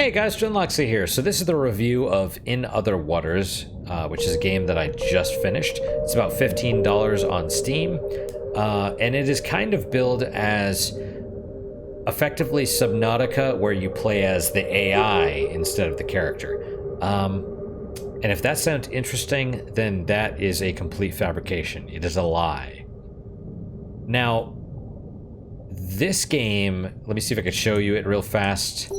Hey guys, Junloxy here. So this is the review of In Other Waters, which is a game that I just finished. It's about $15 on Steam, and it is kind of billed as effectively Subnautica, where you play as the AI instead of the character. And if that sounds interesting, then that is a complete fabrication. It is a lie. Now, this game, let me see if I can show you it real fast.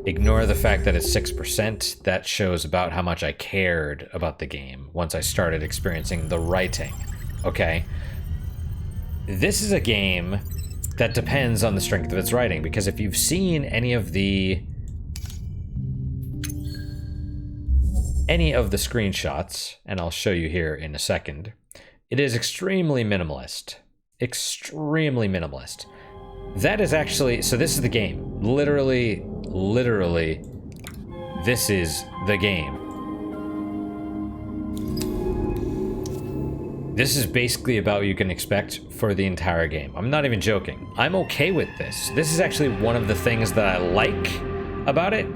Ignore the fact that it's 6%. That shows about how much I cared about the game once I started experiencing the writing. Okay? This is a game that depends on the strength of its writing, because if you've seen any of the screenshots, and I'll show you here in a second, it is extremely minimalist. Extremely minimalist. That is actually, so this is the game. Literally, this is the game. This is basically about what you can expect for the entire game. I'm not even joking. I'm okay with this. This is actually one of the things that I like about it.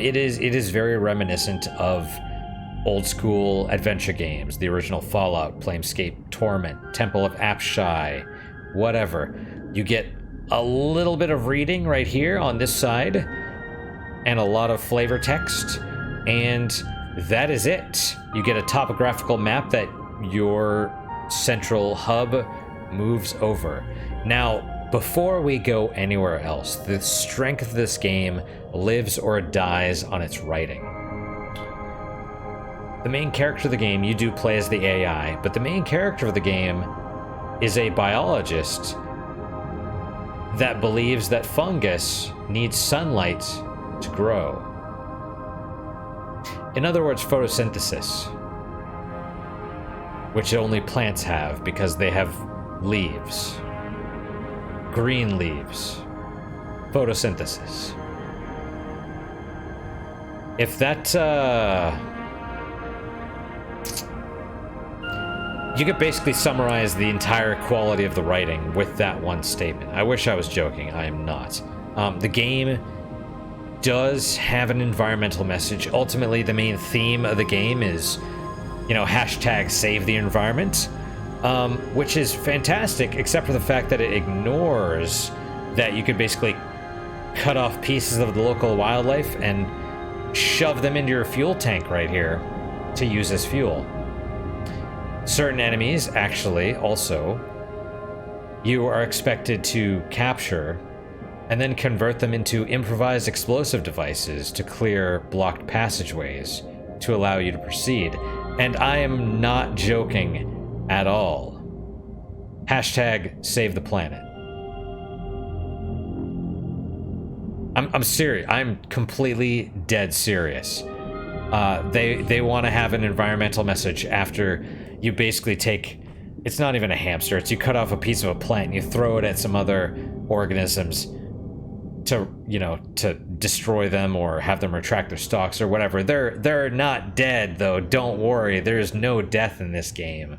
It is very reminiscent of old school adventure games, the original Fallout, Planescape Torment, Temple of Apshai, whatever. You get a little bit of reading right here on this side, and a lot of flavor text, and that is it. You get a topographical map that your central hub moves over. Now, before we go anywhere else, the strength of this game lives or dies on its writing. The main character of the game, you do play as the AI, but the main character of the game is a biologist that believes that fungus needs sunlight to grow. In other words, photosynthesis, which only plants have because they have leaves. Green leaves. Photosynthesis. If that, you could basically summarize the entire quality of the writing with that one statement. I wish I was joking. I am not. The game does have an environmental message. Ultimately, the main theme of the game is, you know, hashtag save the environment, which is fantastic, except for the fact that it ignores that you could basically cut off pieces of the local wildlife and shove them into your fuel tank right here to use as fuel. Certain enemies, actually, also, you are expected to capture and then convert them into improvised explosive devices to clear blocked passageways to allow you to proceed. And I am not joking at all. Hashtag save the planet. I'm serious. I'm completely dead serious. They want to have an environmental message after you basically take, it's not even a hamster, it's you cut off a piece of a plant and you throw it at some other organisms to, you know, to destroy them or have them retract their stalks or whatever. They're not dead though, don't worry, there's no death in this game.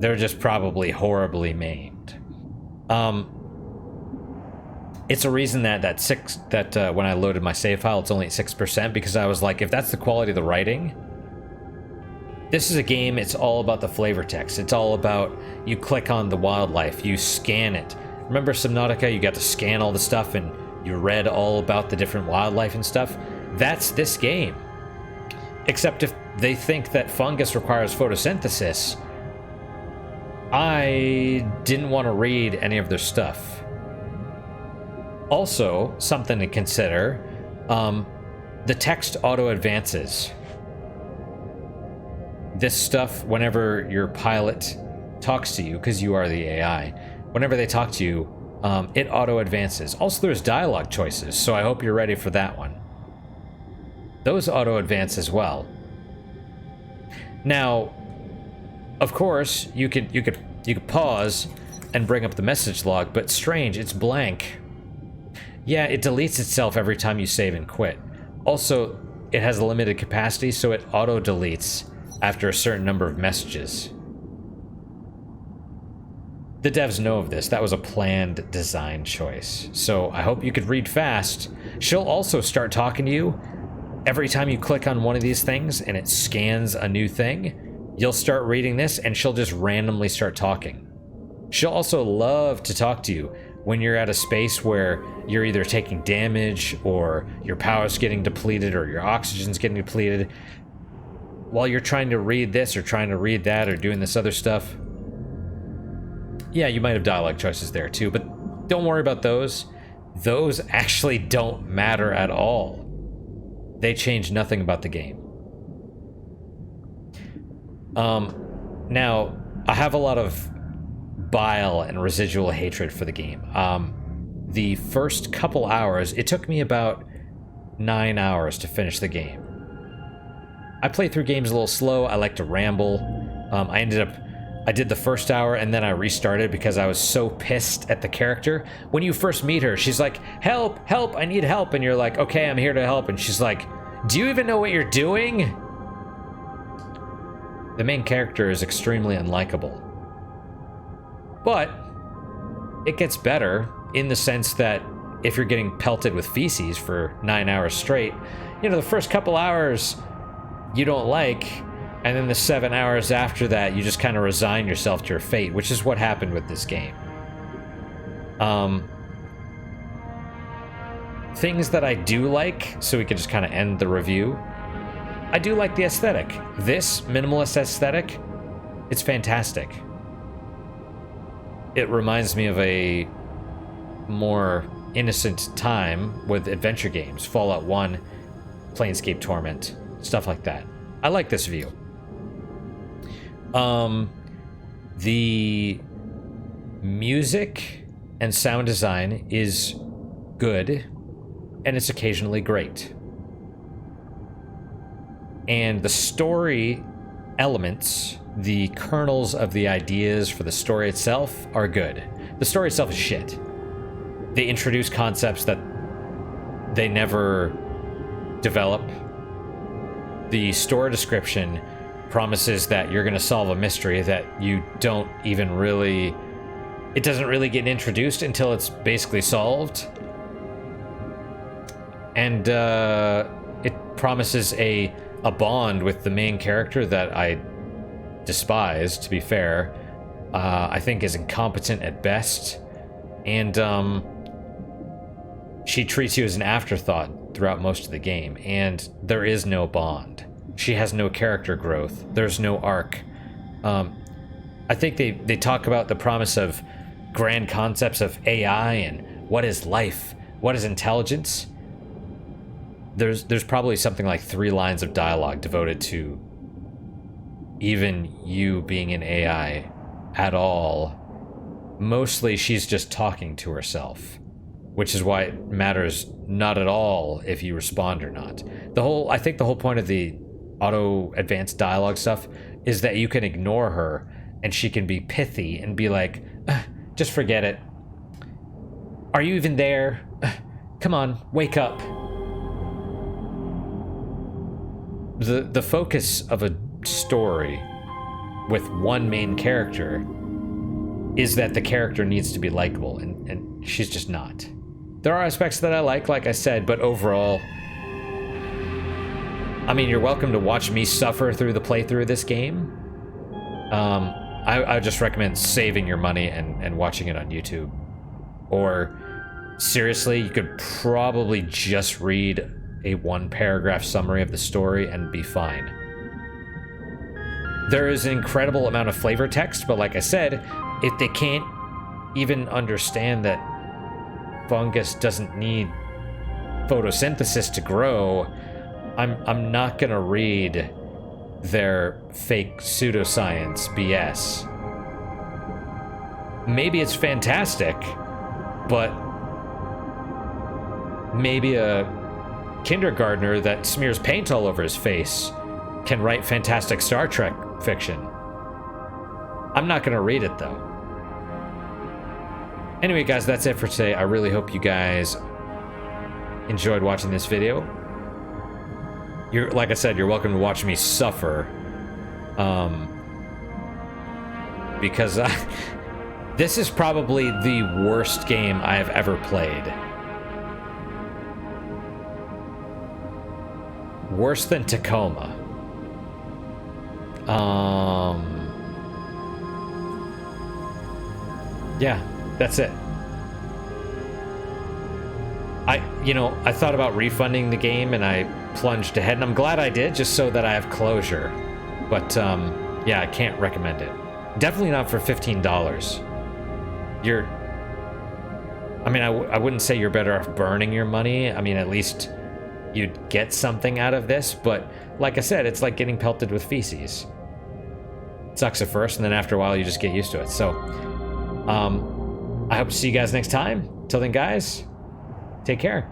They're just probably horribly maimed. It's a reason that when I loaded my save file, it's only at 6%, because I was like, if that's the quality of the writing, this is a game, it's all about the flavor text. It's all about, you click on the wildlife, you scan it. Remember Subnautica, you got to scan all the stuff and you read all about the different wildlife and stuff? That's this game. Except if they think that fungus requires photosynthesis, I didn't want to read any of their stuff. Also, something to consider, the text auto-advances. This stuff, whenever your pilot talks to you, because you are the AI, whenever they talk to you, it auto-advances. Also, there's dialogue choices, so I hope you're ready for that one. Those auto-advance as well. Now, of course, you could pause and bring up the message log, but strange, it's blank. Yeah, it deletes itself every time you save and quit. Also, it has a limited capacity, so it auto-deletes after a certain number of messages. The devs know of this. That was a planned design choice. So I hope you could read fast, She'll also start talking to you every time you click on one of these things and it scans a new thing. You'll start reading this and she'll just randomly start talking. She'll also love to talk to you when you're at a space where you're either taking damage or your power's getting depleted or your oxygen's getting depleted. While you're trying to read this or trying to read that or doing this other stuff. Yeah, you might have dialogue choices there too, but don't worry about those. Those actually don't matter at all. They change nothing about the game. Now, I have a lot of bile and residual hatred for the game. The first couple hours, it took me about 9 hours to finish the game. I play through games a little slow. I like to ramble. I did the first hour and then I restarted because I was so pissed at the character. When you first meet her, she's like, help, help, I need help. And you're like, okay, I'm here to help. And she's like, do you even know what you're doing? The main character is extremely unlikable. But it gets better in the sense that if you're getting pelted with feces for 9 hours straight, you know, the first couple hours you don't like, and then the 7 hours after that, you just kind of resign yourself to your fate, which is what happened with this game. Things that I do like, so we can just kind of end the review. I do like the aesthetic. This minimalist aesthetic, it's fantastic. It reminds me of a more innocent time with adventure games. Fallout 1, Planescape Torment, stuff like that. I like this view. The music and sound design is good, and it's occasionally great. And the story elements, the kernels of the ideas for the story itself are good. The story itself is shit. They introduce concepts that they never develop. The story description promises that you're going to solve a mystery that you don't even really... It doesn't really get introduced until it's basically solved. And it promises a bond with the main character that I despise, to be fair. I think is incompetent at best. And she treats you as an afterthought throughout most of the game, and there is no bond. She has no character growth. There's no arc. I think they talk about the promise of grand concepts of AI and what is life, what is intelligence. There's probably something like 3 lines of dialogue devoted to even you being an AI at all. Mostly she's just talking to herself, which is why it matters not at all if you respond or not. I think the whole point of the auto advanced dialogue stuff is that you can ignore her and she can be pithy and be like, just forget it. Are you even there? Come on, wake up. The focus of a story with one main character is that the character needs to be likable, and she's just not. There are aspects that I like I said, but overall, I mean, you're welcome to watch me suffer through the playthrough of this game. I just recommend saving your money and watching it on YouTube. Or, seriously, you could probably just read a 1-paragraph summary of the story and be fine. There is an incredible amount of flavor text, but like I said, if they can't even understand that fungus doesn't need photosynthesis to grow, I'm not gonna read their fake pseudoscience BS. Maybe it's fantastic, but maybe a kindergartner that smears paint all over his face can write fantastic Star Trek fiction. I'm not gonna read it though. Anyway guys, that's it for today. I really hope you guys enjoyed watching this video. Like I said, you're welcome to watch me suffer. Because this is probably the worst game I have ever played. Worse than Tacoma. Yeah, that's it. I thought about refunding the game and I plunged ahead, and I'm glad I did, just so that I have closure. But, yeah, I can't recommend it. Definitely not for $15. I wouldn't say you're better off burning your money. I mean, at least you'd get something out of this, but like I said, it's like getting pelted with feces. It sucks at first, and then after a while, you just get used to it. So, I hope to see you guys next time. Till then, guys, take care.